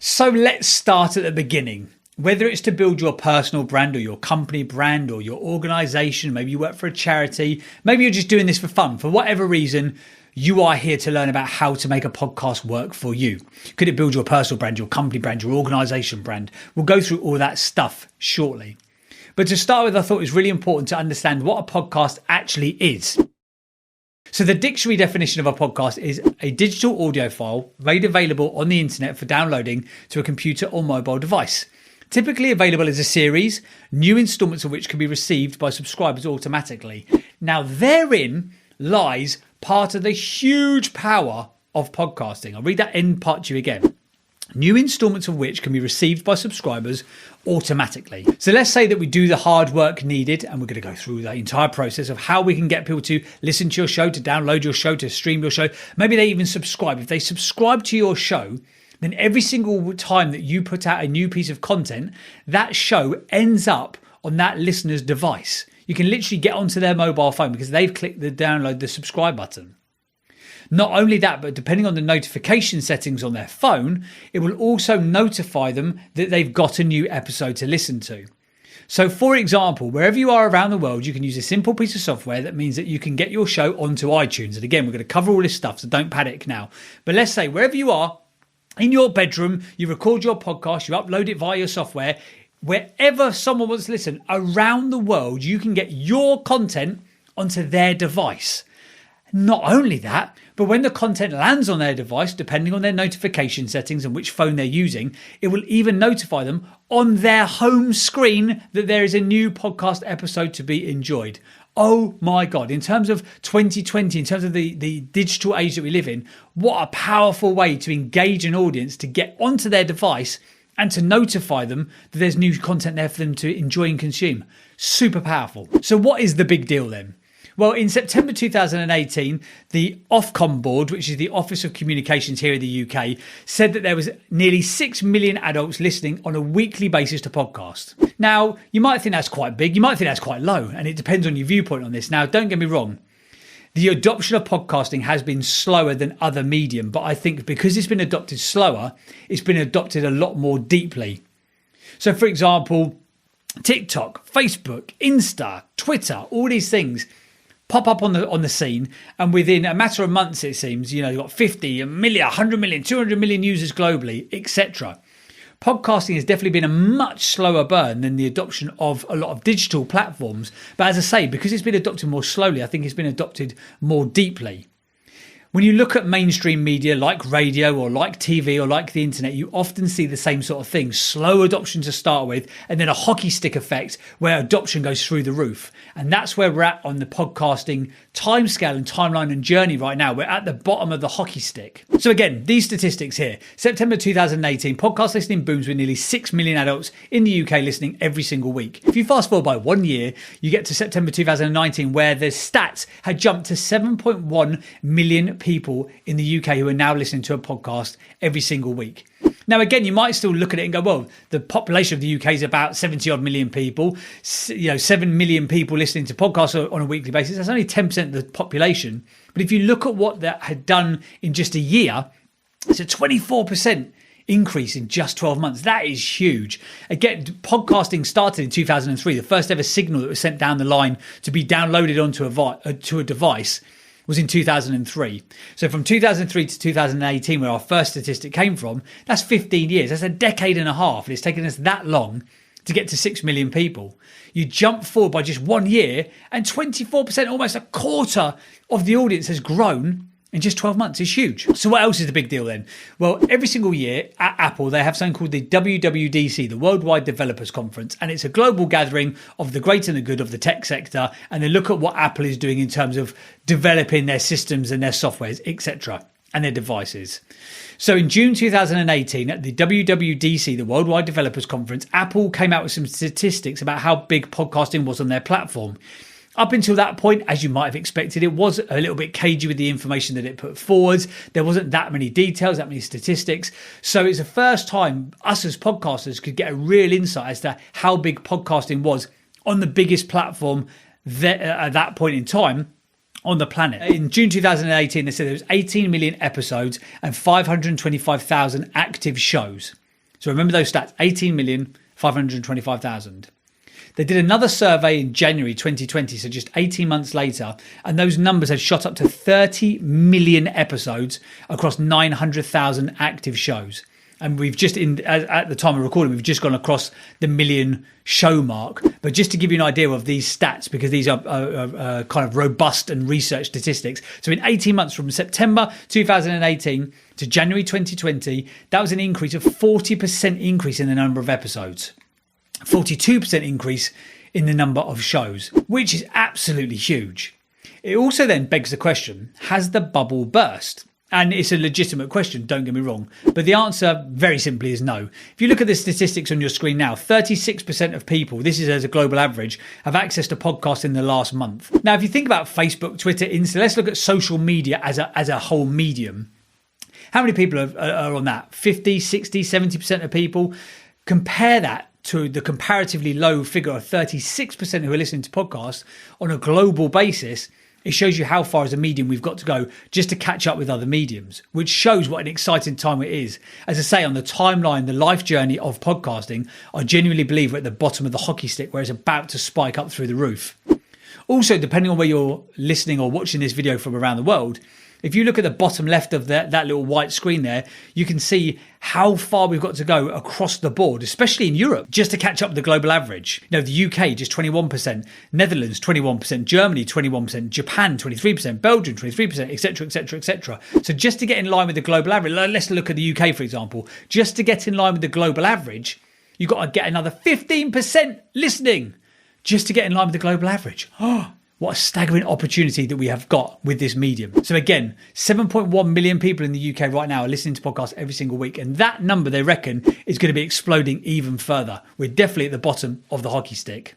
So let's start at the beginning. Whether it's to build your personal brand or your company brand or your organization, maybe you work for a charity, maybe you're just doing this for fun, for whatever reason, you are here to learn about how to make a podcast work for you. Could it build your personal brand, your company brand, your organization brand? We'll go through all that stuff shortly. But to start with, I thought it was really important to understand what a podcast actually is. So the dictionary definition of a podcast is a digital audio file made available on the internet for downloading to a computer or mobile device. Typically available as a series, new installments of which can be received by subscribers automatically. Now therein lies part of the huge power of podcasting. I'll read that end part to you again. New installments of which can be received by subscribers automatically. So let's say that we do the hard work needed, and we're going to go through the entire process of how we can get people to listen to your show, to download your show, to stream your show. Maybe they even subscribe. If they subscribe to your show, then every single time that you put out a new piece of content, that show ends up on that listener's device. You can literally get onto their mobile phone because they've clicked the download, the subscribe button. Not only that, but depending on the notification settings on their phone, it will also notify them that they've got a new episode to listen to. So for example, wherever you are around the world, you can use a simple piece of software that means that you can get your show onto iTunes. And again, we're going to cover all this stuff, so don't panic now. But let's say wherever you are, in your bedroom, you record your podcast, you upload it via your software. Wherever someone wants to listen around the world, you can get your content onto their device. Not only that, but when the content lands on their device, depending on their notification settings and which phone they're using, it will even notify them on their home screen that there is a new podcast episode to be enjoyed. Oh my God, in terms of 2020, in terms of the digital age that we live in, what a powerful way to engage an audience, to get onto their device and to notify them that there's new content there for them to enjoy and consume. Super powerful. So what is the big deal then? Well, in September 2018, the Ofcom board, which is the Office of Communications here in the UK, said that there was nearly 6 million adults listening on a weekly basis to podcasts. Now, you might think that's quite big, you might think that's quite low, and it depends on your viewpoint on this. Now, don't get me wrong. The adoption of podcasting has been slower than other medium, but I think because it's been adopted slower, it's been adopted a lot more deeply. So, for example, TikTok, Facebook, Insta, Twitter, all these things pop up on the scene, and within a matter of months, it seems, you've got 50, a million, 100 million, 200 million users globally, etc. Podcasting has definitely been a much slower burn than the adoption of a lot of digital platforms. But as I say, because it's been adopted more slowly, I think it's been adopted more deeply. When you look at mainstream media like radio or like TV or like the internet, you often see the same sort of thing. Slow adoption to start with, and then a hockey stick effect where adoption goes through the roof. And that's where we're at on the podcasting timescale and timeline and journey right now. We're at the bottom of the hockey stick. So again, these statistics here. September 2018, podcast listening booms with nearly 6 million adults in the UK listening every single week. If you fast forward by 1 year, you get to September 2019, where the stats had jumped to 7.1 million people in the UK who are now listening to a podcast every single week. Now, again, you might still look at it and go, well, the population of the UK is about 70 odd million people, 7 million people listening to podcasts on a weekly basis. That's only 10% of the population. But if you look at what that had done in just a year, it's a 24% increase in just 12 months. That is huge. Again, podcasting started in 2003. The first ever signal that was sent down the line to be downloaded onto a device was in 2003. So from 2003 to 2018, where our first statistic came from, that's 15 years. That's a decade and a half. And it's taken us that long to get to 6 million people. You jump forward by just 1 year, and 24%, almost a quarter of the audience has grown in just 12 months. Is huge. So what else is the big deal then? Well, every single year at Apple, they have something called the WWDC, the Worldwide Developers Conference. And it's a global gathering of the great and the good of the tech sector. And they look at what Apple is doing in terms of developing their systems and their softwares, etc., and their devices. So in June 2018, at the WWDC, the Worldwide Developers Conference, Apple came out with some statistics about how big podcasting was on their platform. Up until that point, as you might have expected, it was a little bit cagey with the information that it put forward. There wasn't that many details, that many statistics. So it's the first time us as podcasters could get a real insight as to how big podcasting was on the biggest platform at that point in time on the planet. In June 2018, they said there was 18 million episodes and 525,000 active shows. So remember those stats, 18,525,000. They did another survey in January 2020, so just 18 months later, and those numbers had shot up to 30 million episodes across 900,000 active shows. And we've just, at the time of recording, we've just gone across the million show mark. But just to give you an idea of these stats, because these are kind of robust and research statistics. So in 18 months, from September 2018 to January 2020, that was an increase of 40% increase in the number of episodes. 42% increase in the number of shows, which is absolutely huge. It also then begs the question, has the bubble burst? And it's a legitimate question, don't get me wrong. But the answer very simply is no. If you look at the statistics on your screen now, 36% of people, this is as a global average, have access to podcasts in the last month. Now, if you think about Facebook, Twitter, Insta, let's look at social media as a whole medium. How many people are on that? 50, 60, 70% of people? Compare that to the comparatively low figure of 36% who are listening to podcasts on a global basis. It shows you how far as a medium we've got to go just to catch up with other mediums, which shows what an exciting time it is. As I say, on the timeline, the life journey of podcasting, I genuinely believe we're at the bottom of the hockey stick where it's about to spike up through the roof. Also, depending on where you're listening or watching this video from around the world, if you look at the bottom left of that little white screen there, you can see how far we've got to go across the board, especially in Europe, just to catch up with the global average. You know, the UK, just 21%, Netherlands, 21%, Germany, 21%, Japan, 23%, Belgium, 23%, etc., etc., etc. So just to get in line with the global average, let's look at the UK, for example. Just to get in line with the global average, you've got to get another 15% listening just to get in line with the global average. Oh, what a staggering opportunity that we have got with this medium. So again, 7.1 million people in the UK right now are listening to podcasts every single week. And that number, they reckon, is going to be exploding even further. We're definitely at the bottom of the hockey stick.